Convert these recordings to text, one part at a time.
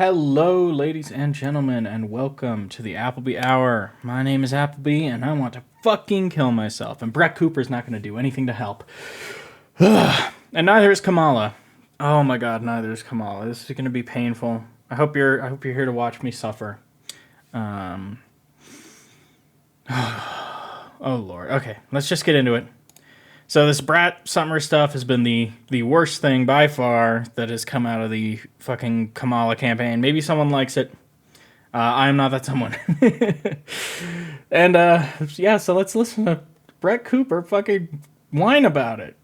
Hello, ladies and gentlemen, and welcome to the Appleby Hour. My name is Appleby, and I want to fucking kill myself. And Brett Cooper's not going to do anything to help. And neither is Kamala. Oh my god, neither is Kamala. This is going to be painful. I hope you're here to watch me suffer. Oh lord. Okay, let's just get into it. So this brat summer stuff has been the worst thing by far that has come out of the fucking Kamala campaign. Maybe someone likes it. I am not that someone. And yeah, so let's listen to Brett Cooper fucking whine about it.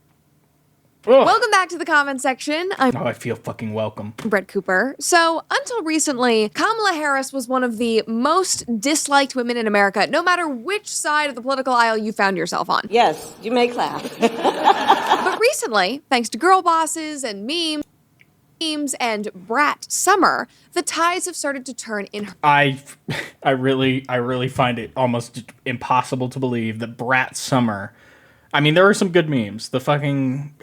Ugh. Welcome back to the comment section. I feel fucking welcome. Brett Cooper. So, until recently, Kamala Harris was one of the most disliked women in America, no matter which side of the political aisle you found yourself on. Yes, you may clap. But recently, thanks to girl bosses and memes and brat summer, the tides have started to turn in her. I really find it almost impossible to believe that brat summer. I mean, there are some good memes. The fucking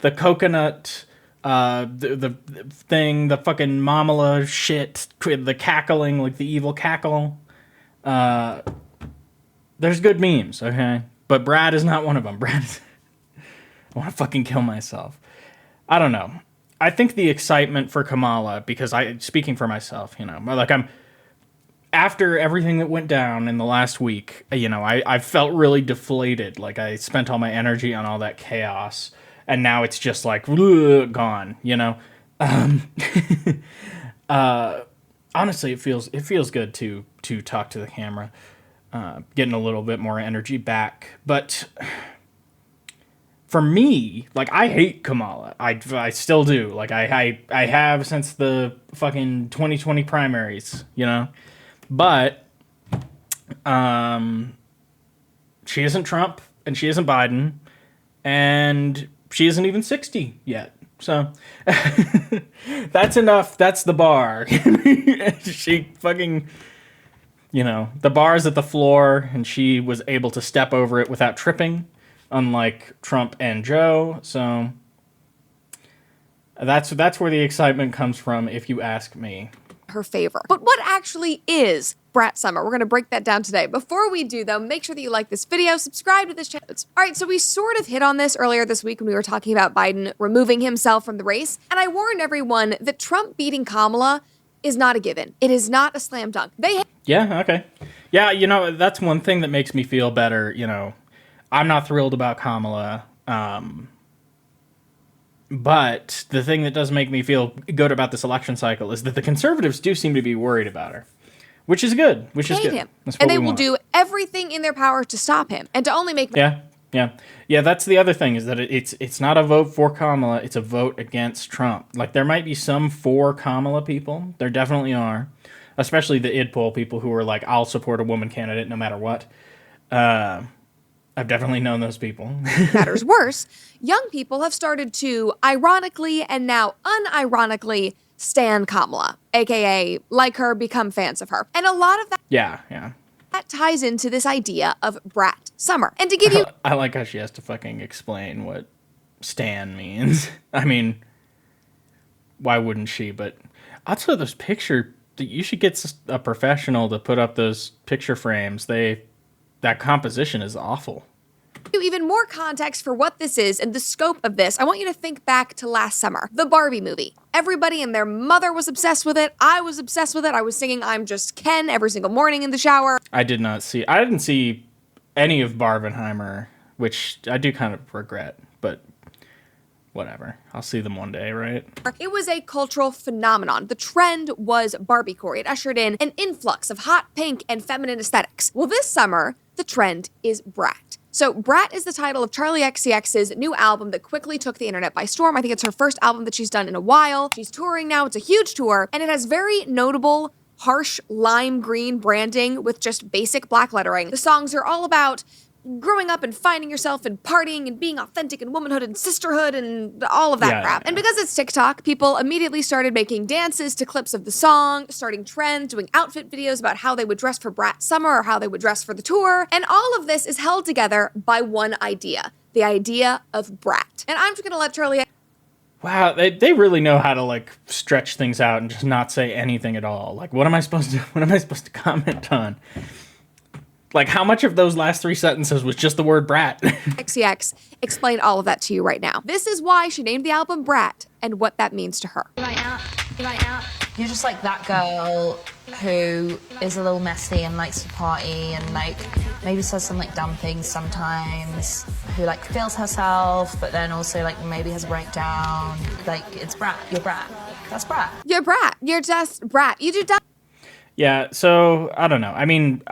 the coconut, the thing, the fucking mamala shit, the cackling, like the evil cackle. There's good memes, okay? But Brad is not one of them. Brad is... I want to fucking kill myself. I don't know. I think the excitement for Kamala, because speaking for myself, after everything that went down in the last week, I felt really deflated. Like, I spent all my energy on all that chaos, and now it's just like, gone, honestly, it feels good to talk to the camera, getting a little bit more energy back. But for me, like, I hate Kamala. I still do. Like, I have since the fucking 2020 primaries, But she isn't Trump, and she isn't Biden, and she isn't even 60 yet. So that's enough. That's the bar. She fucking, the bar's at the floor, and she was able to step over it without tripping, unlike Trump and Joe. So that's where the excitement comes from, if you ask me. Her favor. But what actually is brat summer? We're going to break that down today. Before we do, though, make sure that you like this video, subscribe to this channel. All right, so we sort of hit on this earlier this week when we were talking about Biden removing himself from the race, and I warned everyone that Trump beating Kamala is not a given. It is not a slam dunk. Yeah, okay. Yeah, that's one thing that makes me feel better. I'm not thrilled about Kamala, but the thing that does make me feel good about this election cycle is that the conservatives do seem to be worried about her, which is good. Hate him, and they will do everything in their power to stop him and to only make. Yeah. That's the other thing, is that it's not a vote for Kamala; it's a vote against Trump. Like, there might be some for Kamala people. There definitely are, especially the id poll people who are like, "I'll support a woman candidate no matter what." I've definitely known those people. Matters worse, young people have started to ironically and now unironically stan Kamala, aka like her, become fans of her. And a lot of that that ties into this idea of brat summer. And to give you I like how she has to fucking explain what stan means. I mean, why wouldn't she? But also those you should get a professional to put up those picture frames. That composition is awful. Even more context for what this is and the scope of this, I want you to think back to last summer, the Barbie movie. Everybody and their mother was obsessed with it. I was obsessed with it. I was singing I'm Just Ken every single morning in the shower. I didn't see any of Barbenheimer, which I do kind of regret, but whatever. I'll see them one day, right? It was a cultural phenomenon. The trend was Barbiecore. It ushered in an influx of hot pink and feminine aesthetics. Well, this summer, the trend is brat. So Brat is the title of Charli XCX's new album that quickly took the internet by storm. I think it's her first album that she's done in a while. She's touring now. It's a huge tour, and it has very notable, harsh lime green branding with just basic black lettering. The songs are all about growing up and finding yourself and partying and being authentic and womanhood and sisterhood and all of that crap. And because it's TikTok, people immediately started making dances to clips of the song, starting trends, doing outfit videos about how they would dress for Brat Summer or how they would dress for the tour. And all of this is held together by one idea, the idea of brat. And I'm just gonna let Charli Wow, they really know how to like stretch things out and just not say anything at all. Like, what am I supposed to comment on? Like, how much of those last 3 sentences was just the word brat? XCX explain all of that to you right now. This is why she named the album Brat and what that means to her. You're just like that girl who is a little messy and likes to party and like maybe says some like dumb things sometimes, who like feels herself but then also like maybe has a breakdown. Like, it's brat. You're brat. That's brat. You're brat. You're just brat. You do dumb. Yeah, so I don't know. I mean,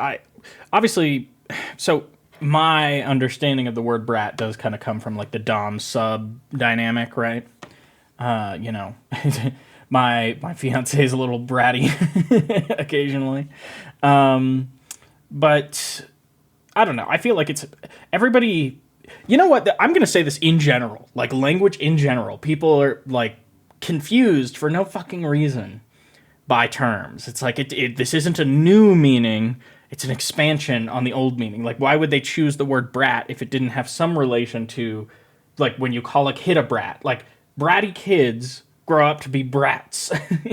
obviously, so my understanding of the word brat does kind of come from like the dom sub dynamic, right? You know, my fiance is a little bratty occasionally, but I don't know. I feel like it's everybody. You know what? I'm gonna say this in general, like language in general. People are like confused for no fucking reason by terms. It's like this isn't a new meaning. It's an expansion on the old meaning. Like, why would they choose the word brat if it didn't have some relation to, like, when you call a kid a brat? Like, bratty kids grow up to be brats,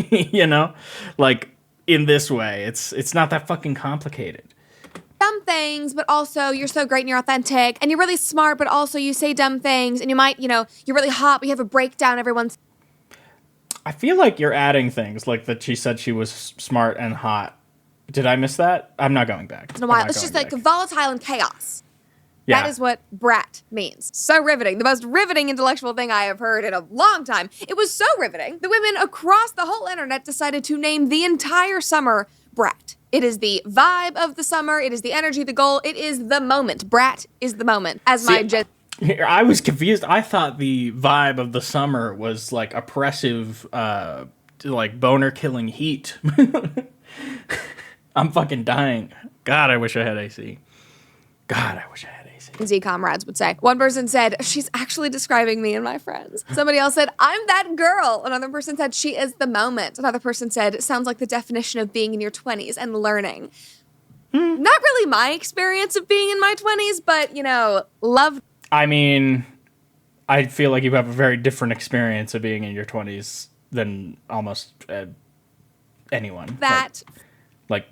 you know? Like, in this way. It's not that fucking complicated. Dumb things, but also you're so great and you're authentic and you're really smart, but also you say dumb things and you might, you know, you're really hot, but you have a breakdown every once. I feel like you're adding things like that she said she was smart and hot. Did I miss that? I'm not going back. In a while. It's just like volatile and chaos. Yeah. That is what brat means. So riveting. The most riveting intellectual thing I have heard in a long time. It was so riveting. The women across the whole internet decided to name the entire summer Brat. It is the vibe of the summer. It is the energy, the goal. It is the moment. Brat is the moment. I was confused. I thought the vibe of the summer was like oppressive, like boner killing heat. I'm fucking dying. God, I wish I had AC. God, I wish I had AC. Z comrades would say. One person said, she's actually describing me and my friends. Somebody else said, I'm that girl. Another person said, she is the moment. Another person said, it sounds like the definition of being in your 20s and learning. Not really my experience of being in my 20s, but, you know, love. I mean, I feel like you have a very different experience of being in your 20s than almost anyone. That. Like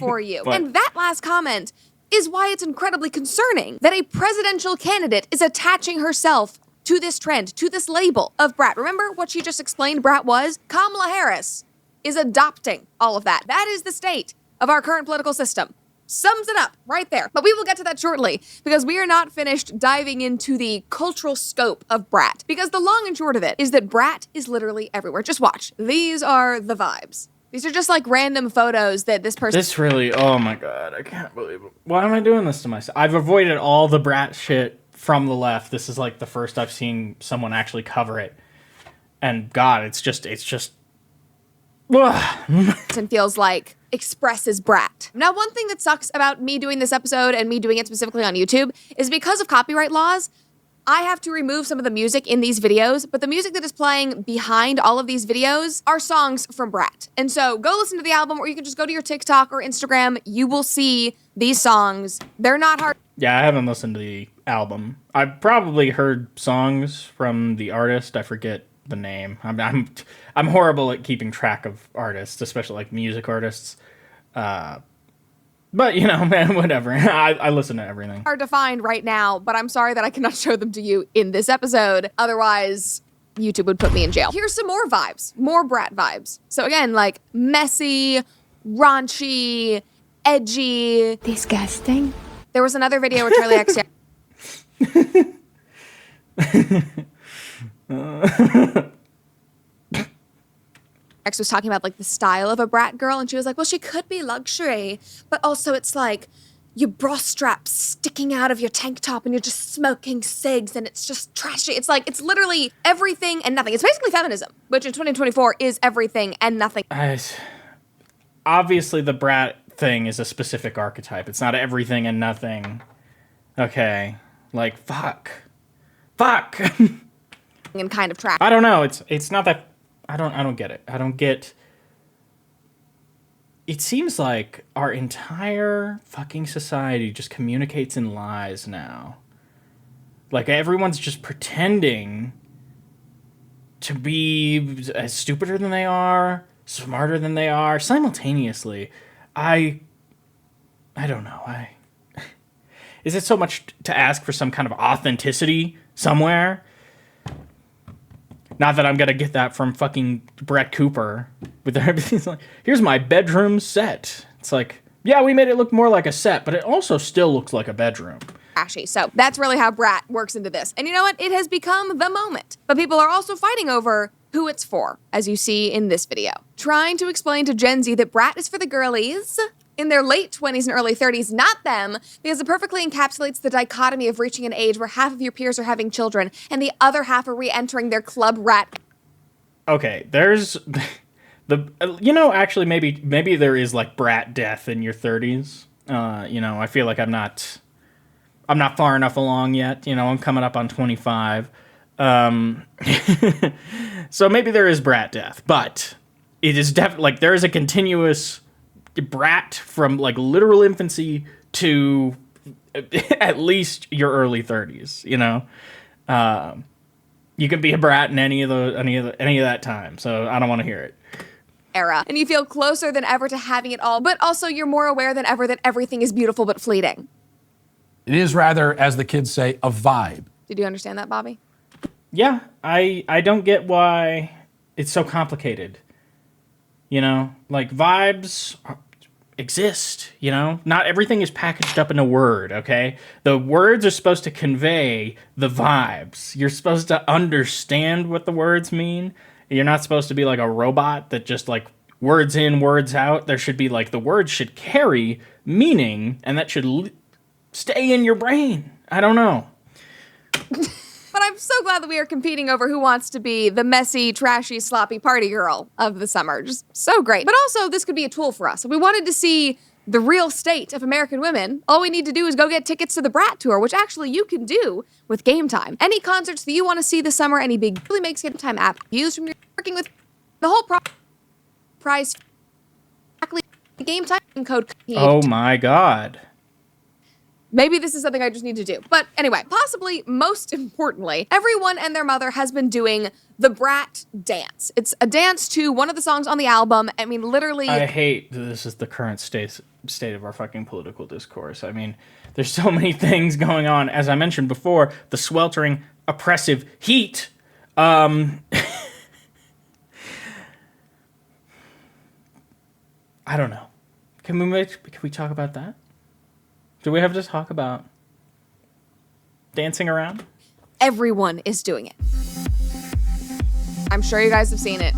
for you. But, and that last comment is why it's incredibly concerning that a presidential candidate is attaching herself to this trend, to this label of brat. Remember what she just explained brat was? Kamala Harris is adopting all of that. That is the state of our current political system. Sums it up right there. But we will get to that shortly because we are not finished diving into the cultural scope of brat. Because the long and short of it is that brat is literally everywhere. Just watch. These are the vibes. These are just like random photos that this person. This really, oh my God, I can't believe it. Why am I doing this to myself? I've avoided all the brat shit from the left. This is like the first I've seen someone actually cover it. And God, it's just. And feels like expresses brat. Now, one thing that sucks about me doing this episode and me doing it specifically on YouTube is because of copyright laws, I have to remove some of the music in these videos, but the music that is playing behind all of these videos are songs from Brat. And so go listen to the album, or you can just go to your TikTok or Instagram. You will see these songs. They're not hard. Yeah, I haven't listened to the album. I've probably heard songs from the artist. I forget the name. I'm horrible at keeping track of artists, especially like music artists. But, you know, man, whatever. I listen to everything. Hard to find right now, but I'm sorry that I cannot show them to you in this episode. Otherwise, YouTube would put me in jail. Here's some more vibes, more brat vibes. So again, like messy, raunchy, edgy. Disgusting. There was another video where Charlie X X was talking about like the style of a brat girl, and she was like, well, she could be luxury, but also it's like your bra straps sticking out of your tank top and you're just smoking cigs and it's just trashy. It's like, it's literally everything and nothing. It's basically feminism, which in 2024 is everything and nothing. Obviously the brat thing is a specific archetype. It's not everything and nothing. Okay. Like, fuck. And kind of trash. I don't know. It's not that. I don't get it. I don't get. It seems like our entire fucking society just communicates in lies now. Like everyone's just pretending to be as stupider than they are, smarter than they are, simultaneously. I don't know. Is it so much to ask for some kind of authenticity somewhere? Not that I'm gonna get that from fucking Brett Cooper with everything's like, here's my bedroom set. It's like, yeah, we made it look more like a set, but it also still looks like a bedroom. Trashy. So that's really how Brat works into this. And you know what? It has become the moment. But people are also fighting over who it's for, as you see in this video. Trying to explain to Gen Z that Brat is for the girlies in their late 20s and early 30s, not them, because it perfectly encapsulates the dichotomy of reaching an age where half of your peers are having children and the other half are re-entering their club rat. Okay, there's actually maybe there is like brat death in your 30s. I feel like I'm not far enough along yet. I'm coming up on 25. So maybe there is brat death, but it is definitely like there is a continuous brat from like literal infancy to at least your early 30s. You can be a brat in any of that time. So I don't want to hear it. Era. And you feel closer than ever to having it all, but also you're more aware than ever that everything is beautiful but fleeting. It is rather, as the kids say, a vibe. Did you understand that, Bobby? Yeah, I don't get why it's so complicated. Like vibes exist, Not everything is packaged up in a word, okay? The words are supposed to convey the vibes. You're supposed to understand what the words mean. You're not supposed to be like a robot that just like words in, words out. There should be like the words should carry meaning and that should stay in your brain. I don't know. But I'm so glad that we are competing over who wants to be the messy, trashy, sloppy party girl of the summer. Just so great. But also, this could be a tool for us. If we wanted to see the real state of American women, all we need to do is go get tickets to the Brat Tour, which actually you can do with Game Time. Any concerts that you want to see this summer, any big really makes Game Time app used from your working with the whole prize. Game Time code. Oh my God. Maybe this is something I just need to do. But anyway, possibly most importantly, everyone and their mother has been doing the Brat dance. It's a dance to one of the songs on the album. I mean, literally. I hate this is the current state of our fucking political discourse. I mean, there's so many things going on. As I mentioned before, the sweltering, oppressive heat. I don't know. Can we talk about that? Do we have to talk about dancing around? Everyone is doing it. I'm sure you guys have seen it.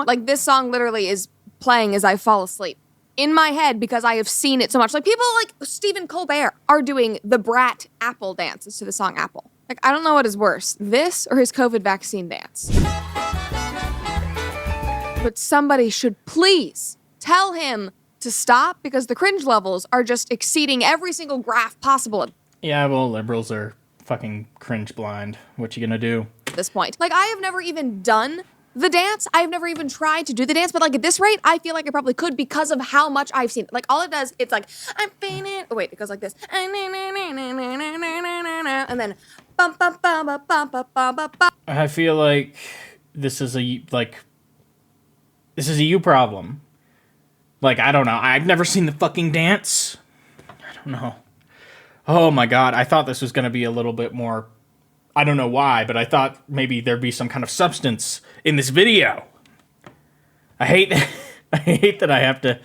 Like, this song literally is playing as I fall asleep in my head because I have seen it so much. Like, people like Stephen Colbert are doing the Brat Apple dances to the song Apple. Like, I don't know what is worse, this or his COVID vaccine dance. But somebody should please tell him to stop because the cringe levels are just exceeding every single graph possible. Yeah, well, liberals are fucking cringe blind. What you gonna do? At this point. Like, I have never even done the dance. I've never even tried to do the dance, but like at this rate, I feel like I probably could because of how much I've seen it. Like, all it does, it's like, I'm feeling, oh wait, it goes like this. And then, bum, bum, bum, bum, bum, bum, bum, bum. I feel like this is a you problem. Like, I don't know. I've never seen the fucking dance. I don't know. Oh my God. I thought this was going to be a little bit more, I don't know why, but I thought maybe there'd be some kind of substance in this video. I hate that I have to,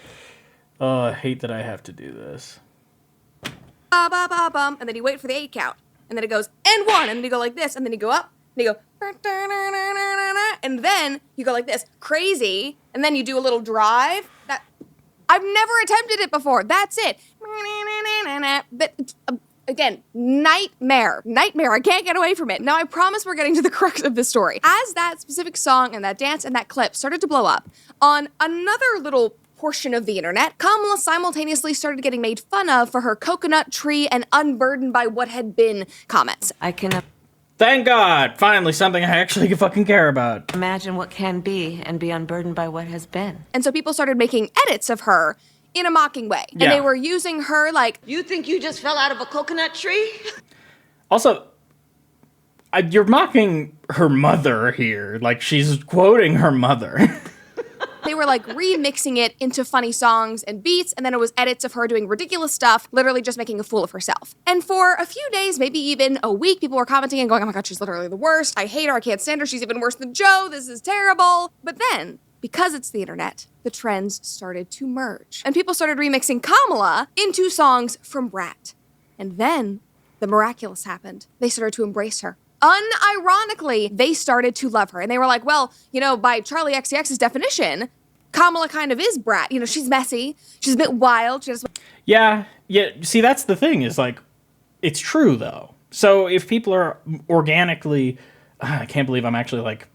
I hate that I have to do this. And then you wait for the 8 count. And then it goes, and 1. And then you go like this. And then you go up. And you go, and then you go like this, crazy, and then you do a little drive. That I've never attempted it before. That's it. But again, nightmare. I can't get away from it. Now I promise we're getting to the crux of the story. As that specific song and that dance and that clip started to blow up on another little portion of the internet, Kamala simultaneously started getting made fun of for her coconut tree and unburdened by what had been comments. I can Thank God! Finally, something I actually fucking care about. imagine what can be and be unburdened by what has been. And so people started making edits of her in a mocking way. Yeah. And they were using her like, You think you just fell out of a coconut tree? Also, you're mocking her mother here. Like, she's quoting her mother. they were like remixing it into funny songs and beats, and then it was edits of her doing ridiculous stuff, literally just making a fool of herself. And for a few days, maybe even a week, people were commenting and going, oh my God, she's literally the worst. I hate her. I can't stand her. She's even worse than Joe. This is terrible. But then, because it's the internet, the trends started to merge. And people started remixing Kamala into songs from Brat. And then the miraculous happened. They started to embrace her. Unironically, they started to love her. And they were like, well, you know, by Charlie XCX's definition, Kamala kind of is Brat. You know, she's messy. She's a bit wild. She just... Yeah. See, that's the thing is like, it's true though. So if people are organically, I can't believe I'm actually like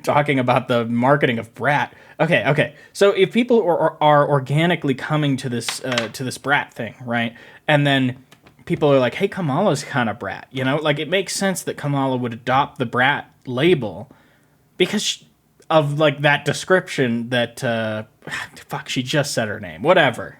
talking about the marketing of Brat. Okay. So if people are organically coming to this Brat thing, right? And then people are like, hey, Kamala's kind of Brat, you know? Like, it makes sense that Kamala would adopt the Brat label because of, like, that description that, fuck, she just said her name. Whatever.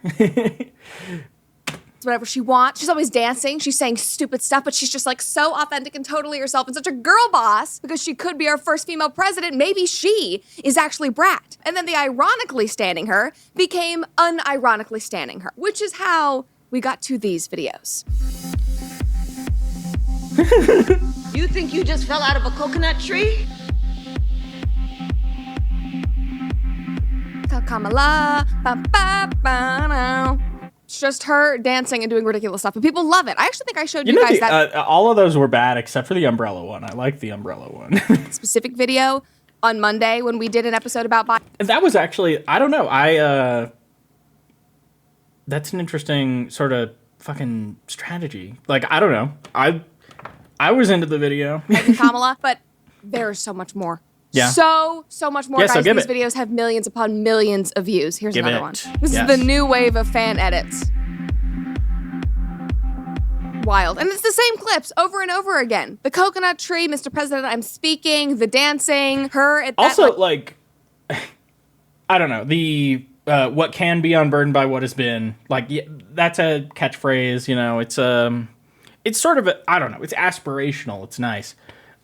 Whatever she wants. She's always dancing. She's saying stupid stuff, but she's just, like, so authentic and totally herself and such a girl boss because she could be our first female president. Maybe she is actually Brat. And then the ironically standing her became unironically standing her, which is how we got to these videos. You think you just fell out of a coconut tree? Kamala, ba ba ba now. It's just her dancing and doing ridiculous stuff, and people love it. I actually think I showed you guys that all of those were bad except for the umbrella one. I like the umbrella one. specific video on Monday when we did an episode about Biden. That was actually, I don't know. That's an interesting sort of fucking strategy. Like, I don't know. I was into the video. Kamala, but there's so much more. Yeah. So much more, Yeah, guys. so give These it. videos have millions upon millions of views. Here's Give another it. one. This Yes. is the new wave of fan edits. Wild. And it's the same clips over and over again. The coconut tree, Mr. President, I'm speaking, the dancing, her at that. Also, like, I don't know. The what can be unburdened by what has been. Like, yeah, that's a catchphrase, you know. It's sort of, I don't know. It's aspirational. It's nice.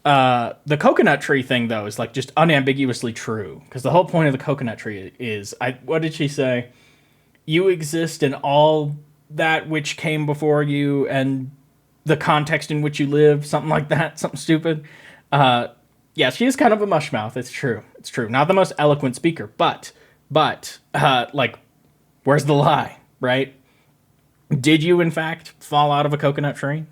The coconut tree thing, though, is like just unambiguously true. Because the whole point of the coconut tree is, what did she say? You exist in all that which came before you and the context in which you live. Something like that. Something stupid. Yeah, she is kind of a mushmouth. It's true. It's true. Not the most eloquent speaker, but, like, where's the lie, right? Did you, in fact, fall out of a coconut tree?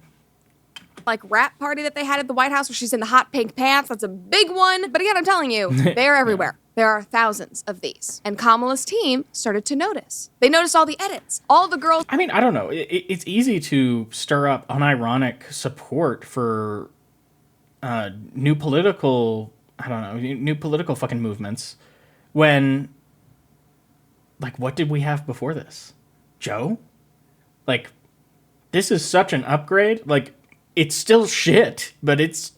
like rap party that they had at the White House where she's in the hot pink pants. That's a big one. But again, I'm telling you, they're everywhere. There are thousands of these. And Kamala's team started to notice. They noticed all the edits. All the girls. I mean, I don't know. It's easy to stir up unironic support for new political, new political fucking movements when, like, what did we have before this? Joe? Like, this is such an upgrade. Like, it's still shit, but it's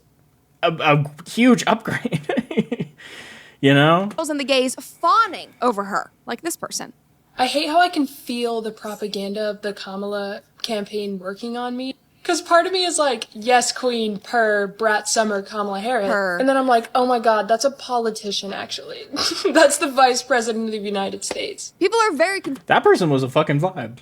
a huge upgrade. You know? And the gays fawning over her, like this person. I hate how I can feel the propaganda of the Kamala campaign working on me. Because part of me is like, yes, queen, per Brat Summer Kamala Harris. Purr. And then I'm like, oh my god, that's a politician, actually. That's the vice president of the United States. People are very That person was a fucking vibe.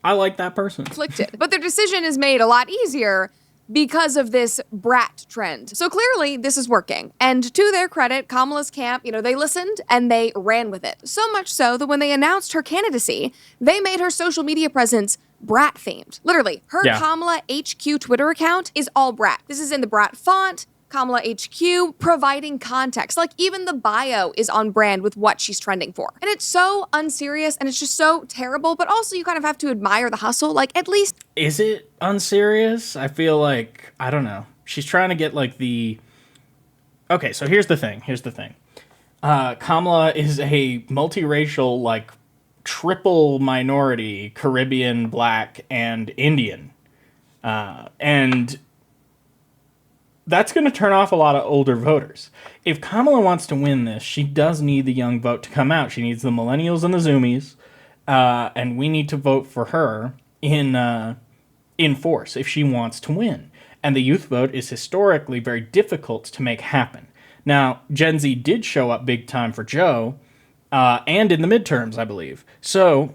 I like that person. conflicted. But their decision is made a lot easier because of this brat trend. So clearly this is working. And to their credit, Kamala's camp, they listened and they ran with it. So much so that when they announced her candidacy, they made her social media presence brat themed. Literally, her Kamala HQ Twitter account is all brat. This is in the brat font, Kamala HQ, providing context. Like, even the bio is on brand with what she's trending for. And it's so unserious and it's just so terrible, but also you kind of have to admire the hustle. Like, at least... Is it unserious? I feel like, I don't know. She's trying to get, like, the... Okay, so here's the thing. Kamala is a multiracial, like, triple minority, Caribbean, Black, and Indian. And... that's going to turn off a lot of older voters. If Kamala wants to win this, she does need the young vote to come out. She needs the millennials and the zoomies, and we need to vote for her in force if she wants to win. And the youth vote is historically very difficult to make happen. Now, Gen Z did show up big time for Joe, and in the midterms, I believe. So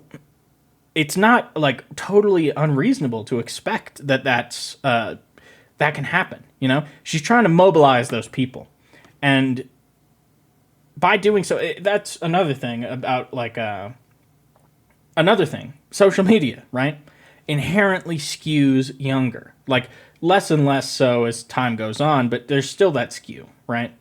it's not like totally unreasonable to expect that that can happen. You know, she's trying to mobilize those people, and by doing so, that's another thing about another thing. Social media, right? Inherently skews younger, like less and less so as time goes on, but there's still that skew, right?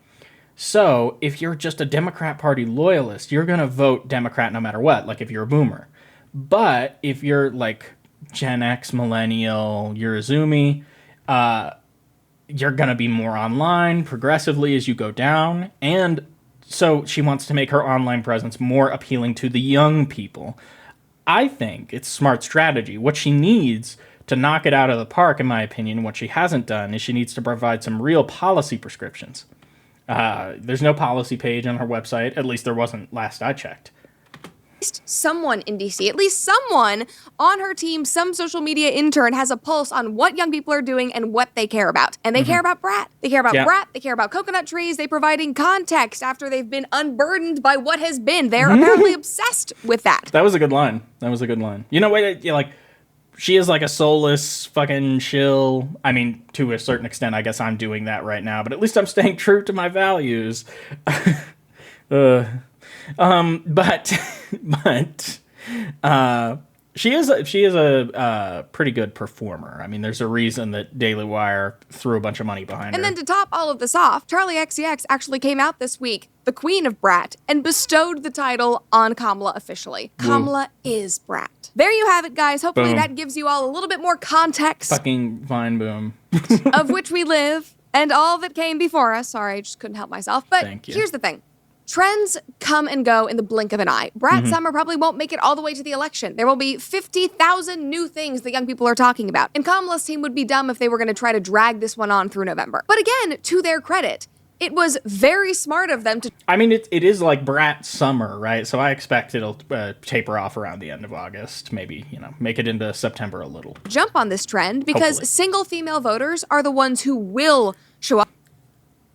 So if you're just a Democrat Party loyalist, you're going to vote Democrat no matter what, like if you're a boomer. But if you're like Gen X, millennial, you're a zoomie, you're going to be more online progressively as you go down. And so she wants to make her online presence more appealing to the young people. I think it's smart strategy. What she needs to knock it out of the park, in my opinion, what she hasn't done is she needs to provide some real policy prescriptions. There's no policy page on her website. At least there wasn't last I checked. Someone in DC, at least someone on her team, some social media intern has a pulse on what young people are doing and what they care about. And they care about Brat. They care about Brat. They care about coconut trees. They providing context after they've been unburdened by what has been. They're apparently obsessed with that. That was a good line. You know, wait, like, she is like a soulless fucking shill. I mean, to a certain extent, I guess I'm doing that right now, but at least I'm staying true to my values. But she is a pretty good performer. I mean, there's a reason that Daily Wire threw a bunch of money behind her. And then to top all of this off, Charlie XCX actually came out this week, the queen of Brat, and bestowed the title on Kamala officially. Woo. Kamala is Brat. There you have it, guys. Hopefully Boom. that gives you all a little bit more context Fucking Vine boom. of which we live and all that came before us. Sorry, I just couldn't help myself. But Thank you. here's the thing. Trends come and go in the blink of an eye. Brat Summer probably won't make it all the way to the election. There will be 50,000 new things that young people are talking about. And Kamala's team would be dumb if they were going to try to drag this one on through November. But again, to their credit, it was very smart of them to... I mean, it is like Brat Summer, right? So I expect it'll taper off around the end of August. Maybe, you know, make it into September a little. Jump on this trend because Hopefully. single female voters are the ones who will show up.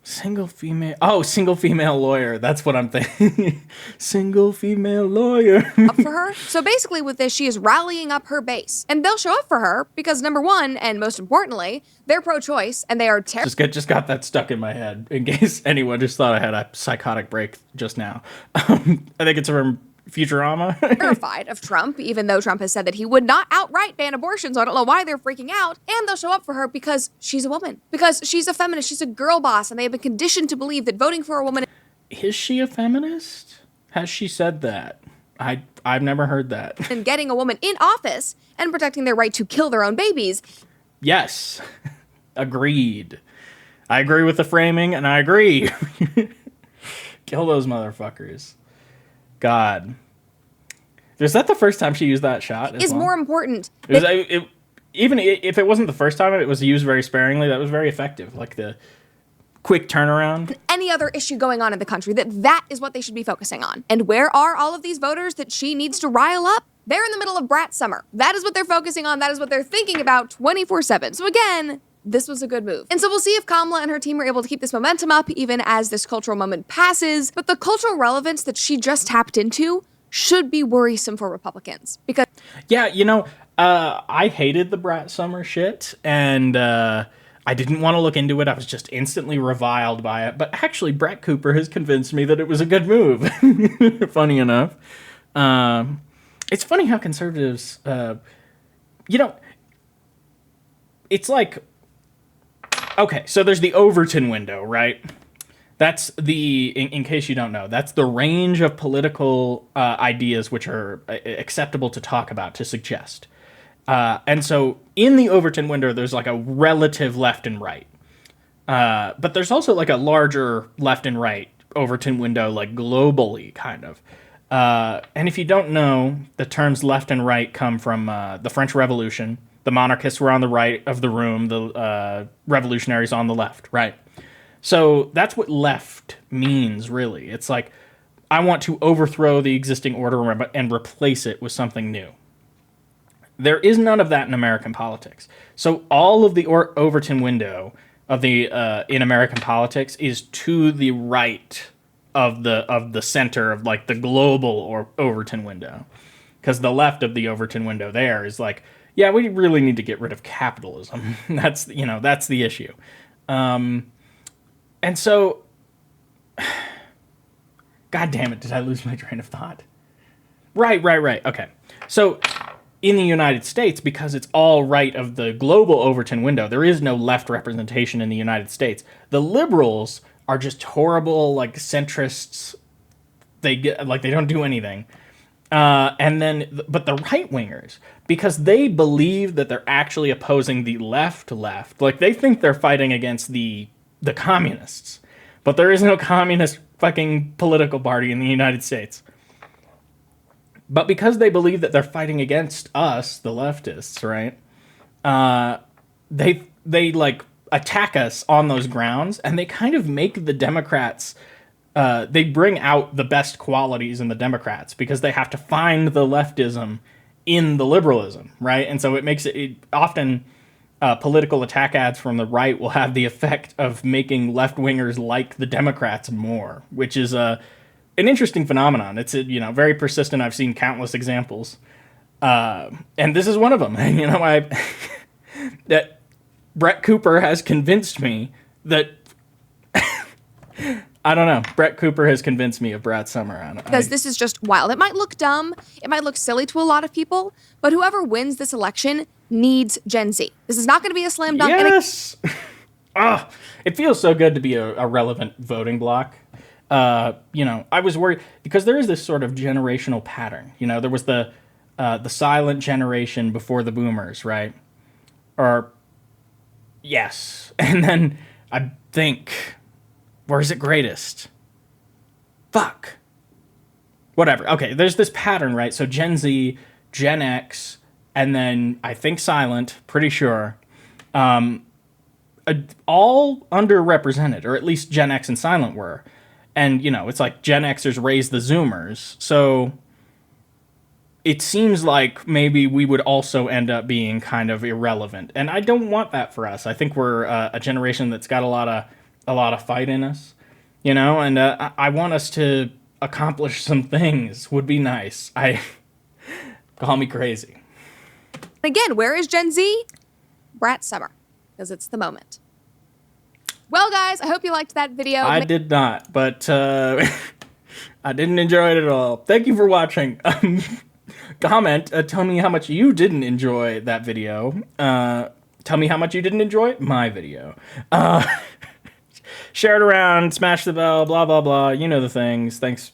Single female lawyer. That's what I'm thinking. Single female lawyer. Up for her. So basically with this, she is rallying up her base. And they'll show up for her because number one, and most importantly, they're pro-choice and they are Just got that stuck in my head in case anyone just thought I had a psychotic break just now. I think it's from Futurama. terrified of Trump, even though Trump has said that he would not outright ban abortion, so I don't know why they're freaking out. And they'll show up for her because she's a woman. Because she's a feminist, she's a girl boss, and they have been conditioned to believe that voting for a woman... Is she a feminist? Has she said that? I've never heard that. And getting a woman in office and protecting their right to kill their own babies. Yes. Agreed. I agree with the framing, and I agree. Kill those motherfuckers. God. Was that the first time she used that shot? Is more important. Even if it wasn't the first time it was used very sparingly, that was very effective. Like the quick turnaround. Any other issue going on in the country, that is what they should be focusing on. And where are all of these voters that she needs to rile up? They're in the middle of Brat Summer. That is what they're focusing on. That is what they're thinking about 24/7. So again, this was a good move. And so we'll see if Kamala and her team are able to keep this momentum up even as this cultural moment passes. But the cultural relevance that she just tapped into should be worrisome for Republicans. Because yeah, you know, I hated the Brat Summer shit, and I didn't want to look into it. I was just instantly reviled by it. But actually, Brett Cooper has convinced me that it was a good move. Funny enough. It's funny how conservatives, you know, it's like, okay, so there's the Overton window, right? That's in case you don't know, that's the range of political ideas which are acceptable to talk about, to suggest. And so in the Overton window, there's like a relative left and right. But there's also like a larger left and right Overton window, like globally, kind of. And if you don't know, the terms left and right come from the French Revolution, The monarchists were on the right of the room, the revolutionaries on the left, right? So that's what left means, really. It's like, I want to overthrow the existing order and replace it with something new. There is none of that in American politics. So all of the Overton window of the in American politics is to the right of the center of like the global or Overton window, because the left of the Overton window there is like, yeah, we really need to get rid of capitalism. That's the issue. And so, God damn it, did I lose my train of thought? Right. Okay. So, in the United States, because it's all right of the global Overton window, there is no left representation in the United States. The liberals are just horrible, like, centrists. They don't do anything. But the right-wingers, because they believe that they're actually opposing the left, like, they think they're fighting against the communists. But there is no communist fucking political party in the United States. But because they believe that they're fighting against us, the leftists, right? They like attack us on those grounds, and they kind of make the Democrats. They bring out the best qualities in the Democrats because they have to find the leftism in the liberalism, right? And so it makes it often. Political attack ads from the right will have the effect of making left-wingers like the Democrats more, which is an interesting phenomenon. It's very persistent. I've seen countless examples, and this is one of them. That Brett Cooper has convinced me that I don't know. Brett Cooper has convinced me of Brat Summer. Because this is just wild. It might look dumb, it might look silly to a lot of people, but whoever wins this election needs Gen Z. This is not going to be a slam dunk. Yes! It feels so good to be a relevant voting block. I was worried, because there is this sort of generational pattern. There was the silent generation before the boomers, right? Yes. And then I think... Where is it greatest? Fuck. Whatever. Okay, there's this pattern, right? So Gen Z, Gen X, and then I think silent, pretty sure, all underrepresented, or at least Gen X and silent were. And, it's like Gen Xers raised the Zoomers. So it seems like maybe we would also end up being kind of irrelevant. And I don't want that for us. I think we're a generation that's got a lot of fight in us, and I want us to accomplish some things. Would be nice. Call me crazy. Again, where is Gen Z? Brat Summer, because it's the moment. Well, guys, I hope you liked that video. I did not, but I didn't enjoy it at all. Thank you for watching. Comment, tell me how much you didn't enjoy that video. Tell me how much you didn't enjoy my video. Share it around, smash the bell, blah, blah, blah. You know the things. Thanks.